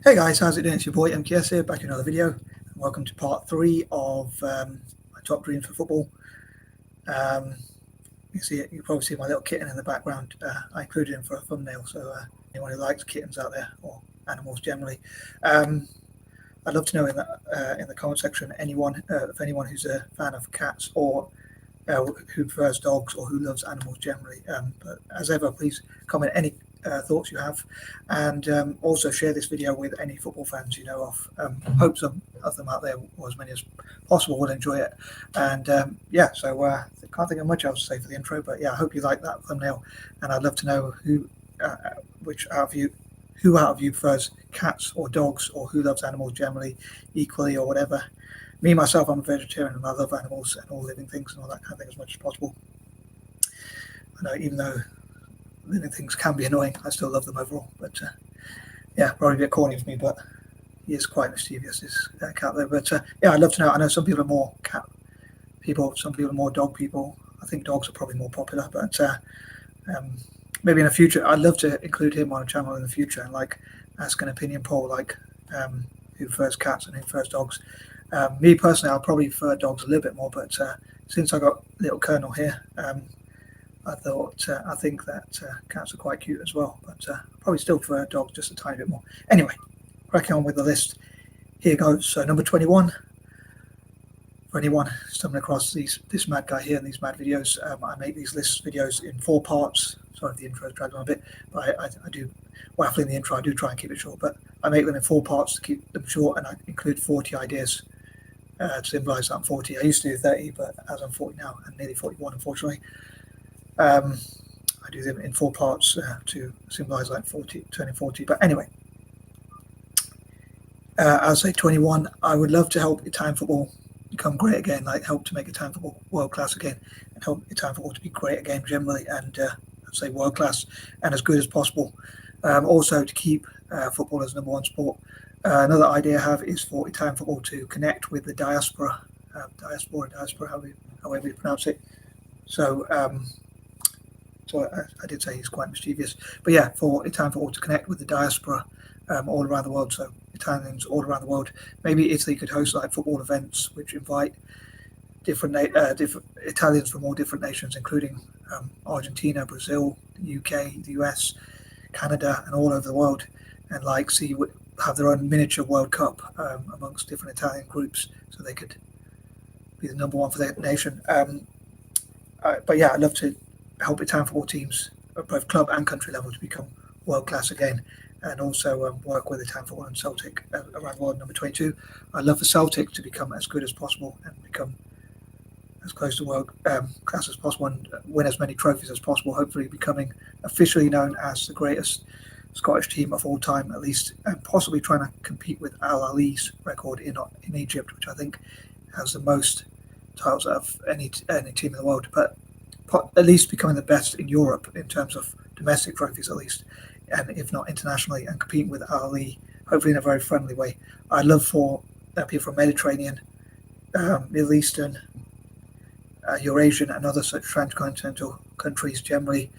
Hey guys, how's it doing? It's your boy MKS here, back in another video. Welcome to part 3 of my top dreams for football. You see it, you probably see my little kitten in the background. I included him for a thumbnail, so anyone who likes kittens out there, or animals generally, I'd love to know in the comment section if anyone who's a fan of cats or who prefers dogs or who loves animals generally. But as ever, please comment any thoughts you have, and also share this video with any football fans you know of. Hope some of them out there, or as many as possible, will enjoy it. And so I can't think of much else to say for the intro, but yeah, I hope you like that thumbnail, and I'd love to know who out of you prefers cats or dogs, or who loves animals generally equally, or whatever. Me myself, I'm a vegetarian and I love animals and all living things and all that kind of thing as much as possible. I know, even though living things can be annoying, I still love them overall. But probably a bit corny of me, but he is quite mischievous, this cat there. But I'd love to know. I know some people are more cat people, some people are more dog people. I think dogs are probably more popular, but maybe in the future, I'd love to include him on a channel in the future and ask an opinion poll, who prefers cats and who prefers dogs. Me personally, I'll probably prefer dogs a little bit more, but since I got little Colonel here, I think that cats are quite cute as well, but probably still prefer dogs just a tiny bit more. Anyway, cracking on with the list. Here goes. So number 21. For anyone stumbling across this mad guy here and these mad videos, I make these list videos in 4 parts. Sorry if the intro dragged on a bit, but I do, waffling in the intro, I do try and keep it short, but I make them in 4 parts to keep them short, and I include 40 ideas to symbolise that I'm 40. I used to do 30, but as I'm 40 now, and nearly 41 unfortunately, I do them in 4 parts to symbolise turning 40. But anyway, I'll say 21. I would love to help Italian football become great again, help to make Italian football world class again, and help Italian football to be great again generally, and I'd say world class and as good as possible. Also to keep football as number 1 sport. Another idea I have is for Italian football to connect with the diaspora, however you pronounce it. So I did say he's quite mischievous, but yeah, for Italian football to connect with the diaspora all around the world. So Italians all around the world. Maybe Italy could host football events which invite different Italians from all different nations, including Argentina, Brazil, the UK, the US, Canada, and all over the world, and have their own miniature World Cup amongst different Italian groups, so they could be the number 1 for their nation. But yeah, I'd love to help Italian football teams at both club and country level to become world class again, and also work with Italian football and Celtic around the world. Number 22, I'd love for Celtic to become as good as possible and become as close to world class as possible, and win as many trophies as possible, hopefully becoming officially known as the greatest Scottish team of all time, at least, and possibly trying to compete with Al Ahly's record in Egypt, which I think has the most titles of any team in the world, but at least becoming the best in Europe in terms of domestic trophies, at least, and if not internationally, and competing with Al Ahly, hopefully in a very friendly way. I'd love for people from Mediterranean, Middle Eastern, Eurasian, and other such transcontinental countries generally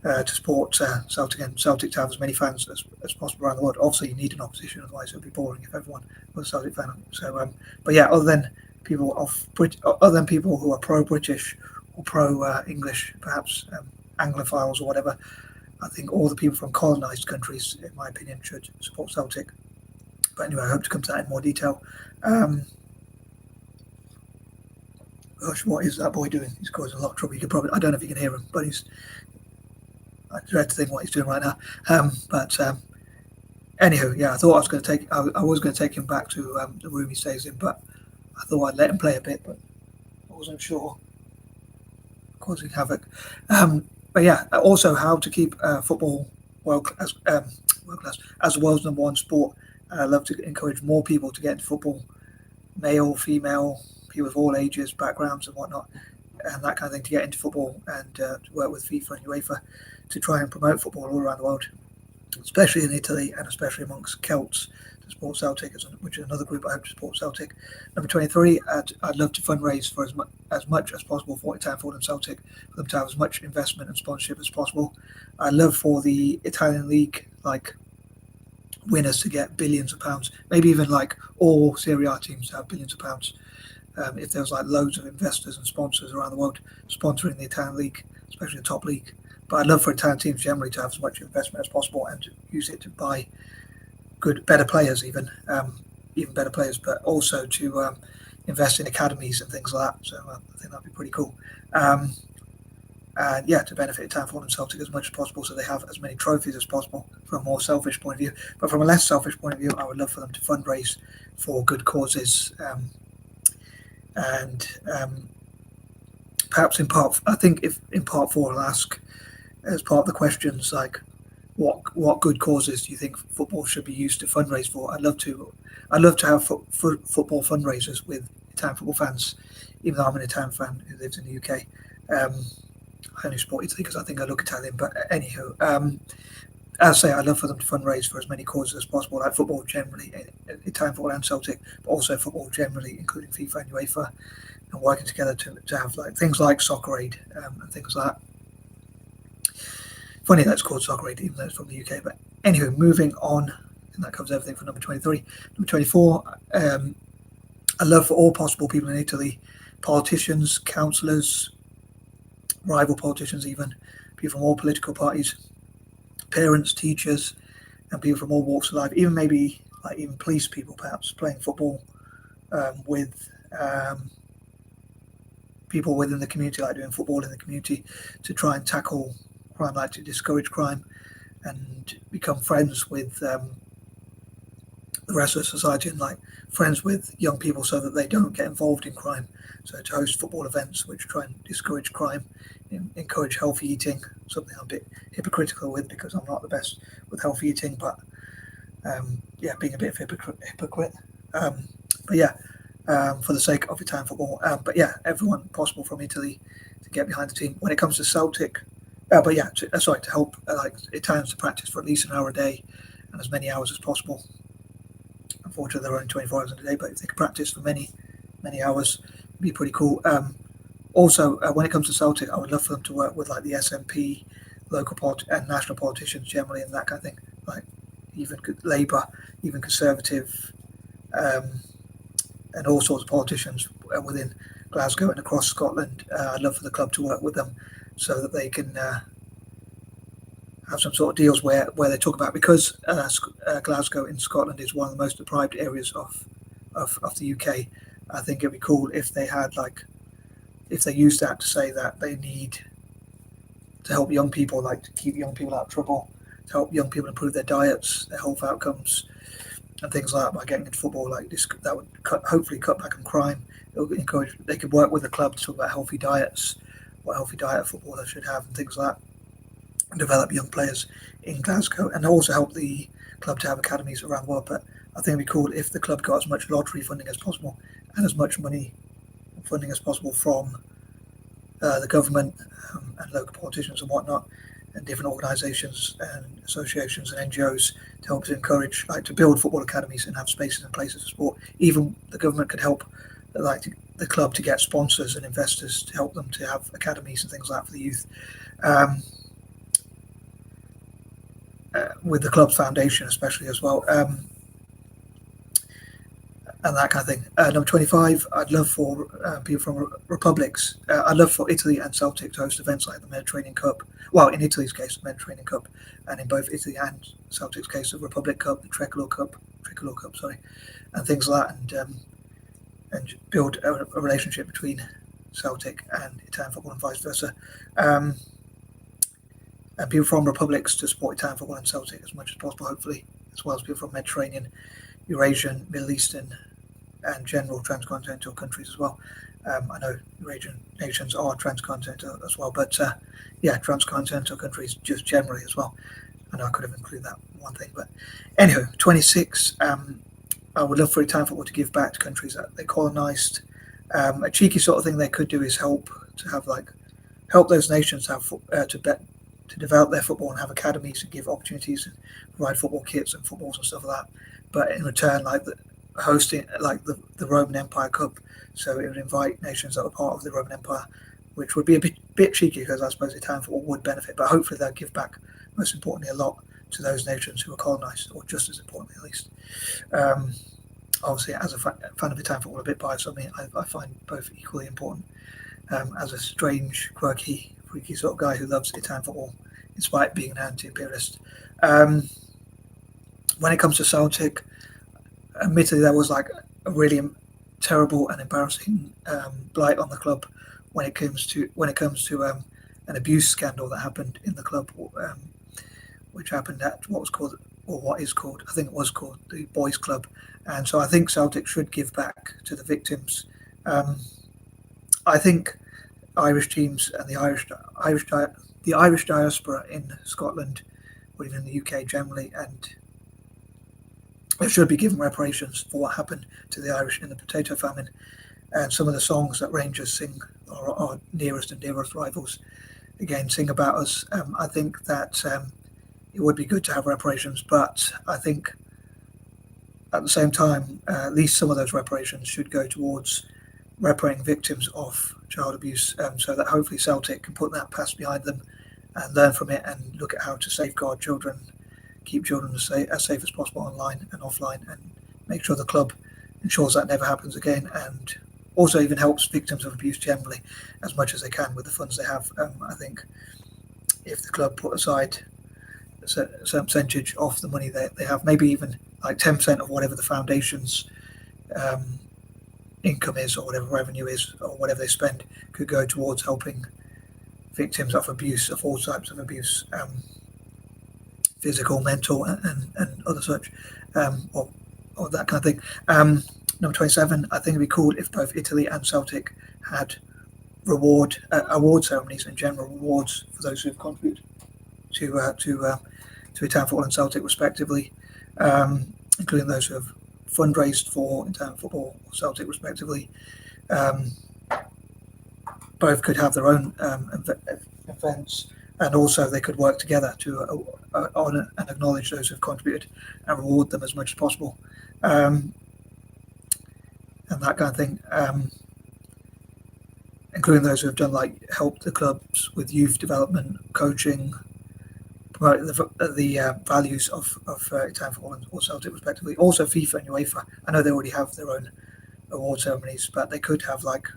to support Celtic, and Celtic to have as many fans as possible around the world. Obviously, you need an opposition, otherwise it would be boring if everyone was a Celtic fan. So, but yeah, other than people who are pro-British or pro-English, perhaps Anglophiles or whatever, I think all the people from colonised countries, in my opinion, should support Celtic. But anyway, I hope to come to that in more detail. Gosh, what is that boy doing? He's causing a lot of trouble. I don't know if you can hear him, but I dread to think what he's doing right now. Anywho, yeah, I thought I was going to take him back to the room he stays in, but I thought I'd let him play a bit, but I wasn't sure, causing havoc. But yeah, also how to keep football world class as the world's number 1 sport. I love to encourage more people to get into football, male, female, people of all ages, backgrounds, and whatnot, and that kind of thing, to get into football and to work with FIFA and UEFA to try and promote football all around the world, especially in Italy and especially amongst Celts, to support Celtic, which is another group I hope to support Celtic. Number 23, I'd love to fundraise for as much as possible for Italian football and Celtic, for them to have as much investment and sponsorship as possible. I love for the Italian league, winners to get billions of pounds, maybe even like all Serie A teams to have billions of pounds. If there was like loads of investors and sponsors around the world sponsoring the Italian league, especially the top league. But I'd love for Italian teams generally to have as much investment as possible and to use it to buy better players, even better players, but also to invest in academies and things like that. So I think that'd be pretty cool. And yeah, to benefit Italian football and Celtic as much as possible, so they have as many trophies as possible from a more selfish point of view. But from a less selfish point of view, I would love for them to fundraise for good causes. And perhaps I think if in part 4 I'll ask as part of the questions, like what good causes do you think football should be used to fundraise for? I'd love to have football fundraisers with Italian football fans, even though I'm an Italian fan who lives in the UK. I only support Italy because I think I look Italian, but anywho, as I say, I'd love for them to fundraise for as many causes as possible, like football generally, Italian football and Celtic, but also football generally, including FIFA and UEFA, and working together to have like things like Soccer Aid and things like that. Funny that's called Soccer Aid, even though it's from the UK. But anyway, moving on, and that covers everything for number 23. Number 24, I love for all possible people in Italy, politicians, councillors, rival politicians even, people from all political parties, parents, teachers, and people from all walks of life, even maybe like even police people perhaps playing football with people within the community, like doing football in the community to try and tackle crime, like to discourage crime and become friends with the rest of society and like friends with young people so that they don't get involved in crime. So to host football events which try and discourage crime, encourage healthy eating, something I'm a bit hypocritical with because I'm not the best with healthy eating, but being a bit of a hypocrite. But yeah, for the sake of Italian football. But yeah, everyone possible from Italy to get behind the team. When it comes to Celtic, to help like Italians to practice for at least an hour a day and as many hours as possible. Unfortunately, they're only 24 hours in a day, but if they could practice for many hours, it'd be pretty cool. Also, when it comes to Celtic, I would love for them to work with like the SNP, local and national politicians generally, and that kind of thing. Like even Labour, even Conservative, and all sorts of politicians within Glasgow and across Scotland. I'd love for the club to work with them so that they can have some sort of deals where they talk about, because Glasgow in Scotland is one of the most deprived areas of the UK. I think it'd be cool if they had if they used that to say that they need to help young people, like to keep young people out of trouble, to help young people improve their diets, their health outcomes, and things like that by getting into football. Like this, that would hopefully cut back on crime. It would encourage. They could work with the club to talk about healthy diets, what healthy diet footballers should have, and things like that, and develop young players in Glasgow, and also help the club to have academies around the world. But I think it'd be cool if the club got as much lottery funding as possible and as much money funding as possible from the government and local politicians and whatnot, and different organisations and associations and NGOs to help to encourage, to build football academies and have spaces and places for sport. Even the government could help, the club to get sponsors and investors to help them to have academies and things like that for the youth. With the club's foundation, especially as well. And that kind of thing. Number 25, I'd love for people from republics. I'd love for Italy and Celtic to host events like the Mediterranean Cup. Well, in Italy's case, the Mediterranean Cup, and in both Italy and Celtic's case, the Republic Cup, the Tricolor Cup, and things like that, and build a relationship between Celtic and Italian football and vice versa. And people from republics to support Italian football and Celtic as much as possible, hopefully, as well as people from Mediterranean, Eurasian, Middle Eastern, and general transcontinental countries as well. I know Eurasian nations are transcontinental as well, but transcontinental countries just generally as well. I know I could have included that one thing, but anyway, 26. I would love for Italian football to give back to countries that they colonised. A cheeky sort of thing they could do is help those nations have to develop their football and have academies and give opportunities and provide football kits and footballs and stuff like that. But in return, hosting the Roman Empire Cup, so it would invite nations that were part of the Roman Empire, which would be a bit cheeky because I suppose Italian football would benefit, but hopefully they'll give back, most importantly, a lot to those nations who were colonised, or just as importantly at least. Obviously, as a fan of Italian football, a bit biased on me, I find both equally important. As a strange, quirky, freaky sort of guy who loves Italian football, despite being an anti-imperialist. When it comes to Celtic, admittedly, there was like a really terrible and embarrassing blight on the club when it comes to an abuse scandal that happened in the club, which happened at what is called, I think it was called, the Boys Club. And so I think Celtic should give back to the victims. I think Irish teams and the Irish diaspora in Scotland, or even in the UK generally, and they should be given reparations for what happened to the Irish in the potato famine. And some of the songs that Rangers sing, or our nearest and dearest rivals, again, sing about us. I think that it would be good to have reparations, but I think at the same time, at least some of those reparations should go towards reparating victims of child abuse, so that hopefully Celtic can put that past behind them and learn from it and look at how to safeguard children, keep children as safe as possible online and offline, and make sure the club ensures that never happens again, and also even helps victims of abuse generally as much as they can with the funds they have. I think if the club put aside a certain percentage of the money they have, maybe even like 10% of whatever the foundation's income is, or whatever revenue is, or whatever they spend, could go towards helping victims of abuse, of all types of abuse, physical, mental, and other such, or that kind of thing. Number 27, I think it'd be cool if both Italy and Celtic had award ceremonies and general rewards for those who have contributed to Italian football and Celtic respectively, including those who have fundraised for Italian football or Celtic respectively. Both could have their own events, and also they could work together to honour and acknowledge those who have contributed and reward them as much as possible, and that kind of thing, including those who have done, like, helped the clubs with youth development, coaching, promoting the values of Italian football and Celtic respectively. Also FIFA and UEFA, I know they already have their own award ceremonies, but they could have, like,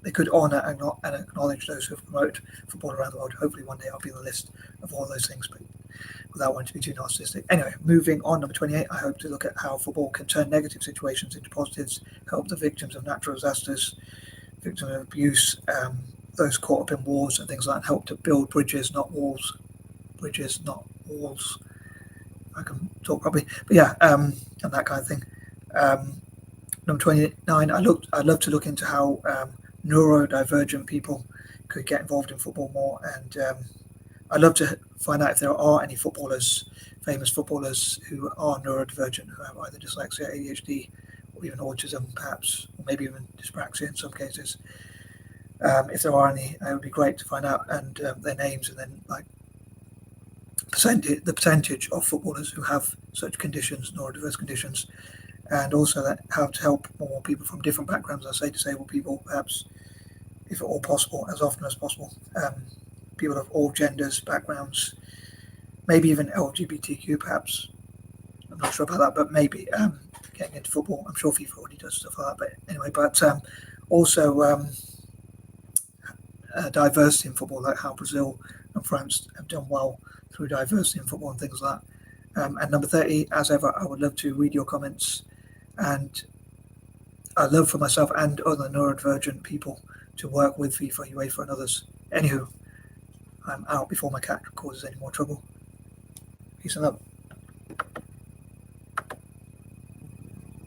they could honour and acknowledge those who have promoted football around the world. Hopefully one day I'll be on the list of all those things, but without wanting to be too narcissistic. Anyway, moving on, number 28, I hope to look at how football can turn negative situations into positives, help the victims of natural disasters, victims of abuse, those caught up in wars and things like that, and help to build bridges, not walls. Bridges, not walls. I can talk properly, but yeah, and that kind of thing. Number 29, I'd love to look into how neurodivergent people could get involved in football more, and I'd love to find out if there are any footballers, famous footballers, who are neurodivergent, who have either dyslexia, ADHD, or even autism, perhaps, or maybe even dyspraxia in some cases. If there are any, it would be great to find out, and their names, and then, like, the percentage of footballers who have such conditions, neurodiverse conditions, and also that how to help more people from different backgrounds, I say disabled people, perhaps, if at all possible, as often as possible, people of all genders, backgrounds, maybe even LGBTQ, perhaps. I'm not sure about that, but maybe getting into football. I'm sure FIFA already does stuff like that, but anyway, but also diversity in football, like how Brazil and France have done well through diversity in football and things like that. And number 30, as ever, I would love to read your comments, and I'd love for myself and other neurodivergent people to work with FIFA, UEFA, and others. Anywho, I'm out before my cat causes any more trouble. Peace and love.